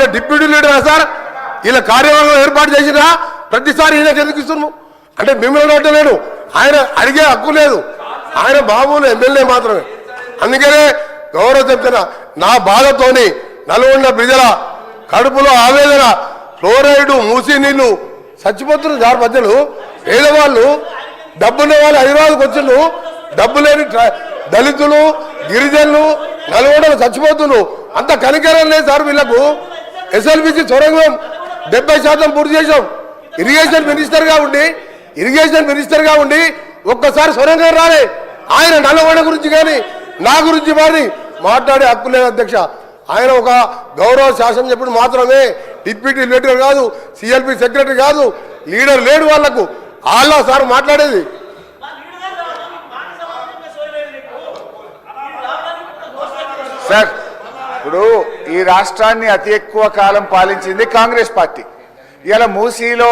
ఈయన deputy లీడరా sir? ఇలా కార్యవర్గం ఏర్పాటు చేసినా ప్రతిసారి ఈయనకి ఎందుకు ఇస్తున్నాము అంటే మిమ్మల్ని అడ్డలేడు, ఆయన అడిగే హక్కు లేదు, ఆయన మామూలు ఎమ్మెల్యే మాత్రమే. అందుకనే గౌరవం చెప్తున్నా, నా బాధతోని నల్గొండ ప్రజల కడుపులో ఆవేదన, ఫ్లోరైడ్ మూసి నీళ్లు చచ్చిపోతున్నారు సార్. మధ్యలో పేదవాళ్ళు, డబ్బున్న వాళ్ళు హైదరాబాద్కి వచ్చిండ్రు, డబ్బు లేని దళితులు గిరిజనులు నల్గొండలు చచ్చిపోతున్నారు. అంత కనికరం లేదు సార్ వీళ్లకు. ఎస్ఎల్బిసి సొరంగం 70% పూర్తి చేశాం. ఇరిగేషన్ మినిస్టర్గా ఉండి ఒక్కసారి సొరంగం రాలే. ఆయన నల్గొండ గురించి కానీ నా గురించి మరి మాట్లాడే హక్కు లేదు అధ్యక్ష. ఆయన ఒక గౌరవ శాసనం చెప్పిన మాత్రమే, డిప్యూటీ లీడర్ కాదు, సిఎల్పి సెక్రటరీ కాదు, లీడర్ లేడు వాళ్లకు. వాళ్ళ సార్ మాట్లాడేది. సార్, ఇప్పుడు ఈ రాష్ట్రాన్ని అతి ఎక్కువ కాలం పాలించింది కాంగ్రెస్ పార్టీ. ఇవాళ మూసీలో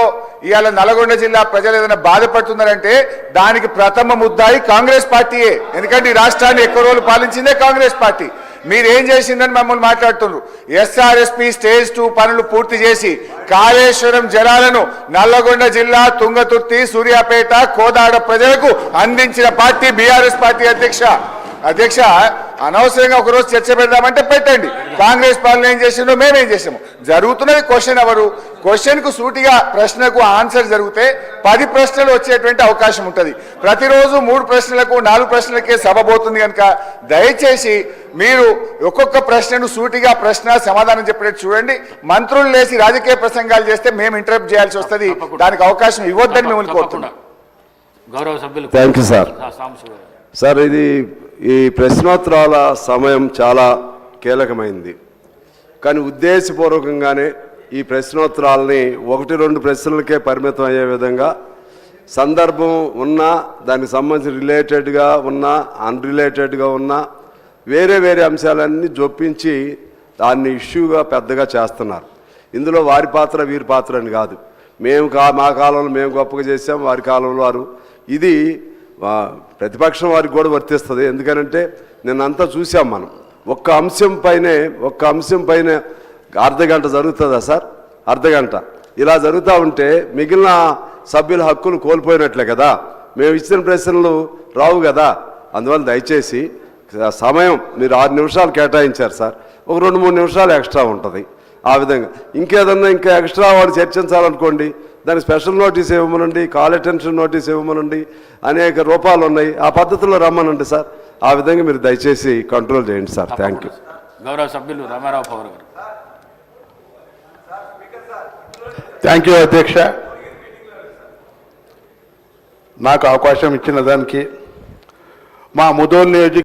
ఇవాళ నల్గొండ జిల్లా ప్రజలు ఏదైనా బాధపడుతున్నారంటే దానికి ప్రథమ ముద్దాయి కాంగ్రెస్ పార్టీయే. ఎందుకంటే ఈ రాష్ట్రాన్ని ఎక్కువ రోజులు పాలించిందే కాంగ్రెస్ పార్టీ. మీరేం చేసిందని మమ్మల్ని మాట్లాడుతున్నారు. ఎస్ఆర్ఎస్పి స్టేజ్ 2 పనులు పూర్తి చేసి కాళేశ్వరం జలాలను నల్లగొండ జిల్లా తుంగతుర్తి, సూర్యాపేట, కోదాడ ప్రజలకు అందించిన పార్టీ బీఆర్ఎస్ పార్టీ. అధ్యక్ష అనవసరంగా ఒకరోజు చర్చ పెడదామంటే పెట్టండి. కాంగ్రెస్ పాలన ఏం చేసిందో మేమేం చేసాము. జరుగుతున్నది క్వశ్చన్ అవరు. క్వశ్చన్కు సూటిగా ప్రశ్నకు ఆన్సర్ జరిగితే 10 ప్రశ్నలు వచ్చేటువంటి అవకాశం ఉంటుంది. ప్రతిరోజు 3 ప్రశ్నలకు 4 ప్రశ్నలకే సభ పోతుంది కనుక దయచేసి మీరు ఒక్కొక్క ప్రశ్నను సూటిగా ప్రశ్న సమాధానం చెప్పేట్టు చూడండి. మంత్రులు లేచి రాజకీయ ప్రసంగాలు చేస్తే మేము ఇంటరప్ట్ చేయాల్సి వస్తుంది. దానికి అవకాశం ఇవ్వద్దని మిమ్మల్ని కోరుతున్నాం. గౌరవ సభ్యులు. Thank you sir. సార్, ఈ ప్రశ్నోత్తరాల సమయం చాలా కీలకమైంది. కానీ ఉద్దేశపూర్వకంగానే ఈ ప్రశ్నోత్తరాలని 1-2 ప్రశ్నలకే పరిమితం అయ్యే విధంగా సందర్భం ఉన్నా, దానికి సంబంధించి రిలేటెడ్గా ఉన్నా, అన్రిలేటెడ్గా ఉన్నా, వేరే అంశాలన్నీ జొప్పించి దాన్ని ఇష్యూగా పెద్దగా చేస్తున్నారు. ఇందులో వారి పాత్ర వీరి పాత్ర అని కాదు. మా కాలంలో మేము గొప్పగా చేసాం, వారి కాలంలో వారు. ఇది ప్రతిపక్షం వారికి కూడా వర్తిస్తుంది. ఎందుకనంటే నిన్నంతా చూసాం మనం. ఒక్క అంశం పైన అర్ధగంట జరుగుతుందా సార్? అర్ధగంట ఇలా జరుగుతూ ఉంటే మిగిలిన సభ్యుల హక్కులు కోల్పోయినట్లే కదా. మేము ఇచ్చిన ప్రశ్నలు రావు కదా. అందువల్ల దయచేసి సమయం మీరు 6 నిమిషాలు కేటాయించారు సార్, ఒక 2-3 నిమిషాలు ఎక్స్ట్రా ఉంటుంది. ఆ విధంగా ఇంకా ఎక్స్ట్రా వాళ్ళు చర్చించాలనుకోండి, దానికి స్పెషల్ నోటీస్ ఇవ్వమనండి, కాల్ అటెన్షన్ నోటీస్ ఇవ్వమనండి, అనేక రూపాలు ఉన్నాయి. ఆ పద్ధతిలో రమ్మనండి సార్. ఆ విధంగా మీరు దయచేసి కంట్రోల్ చేయండి సార్. Thank you. గౌరవ సభ్యులు రామారావు పవర్ గారు. థ్యాంక్ యూ అధ్యక్ష. నాకు అవకాశం ఇచ్చిన దానికి మా ముదోల్ నియోజక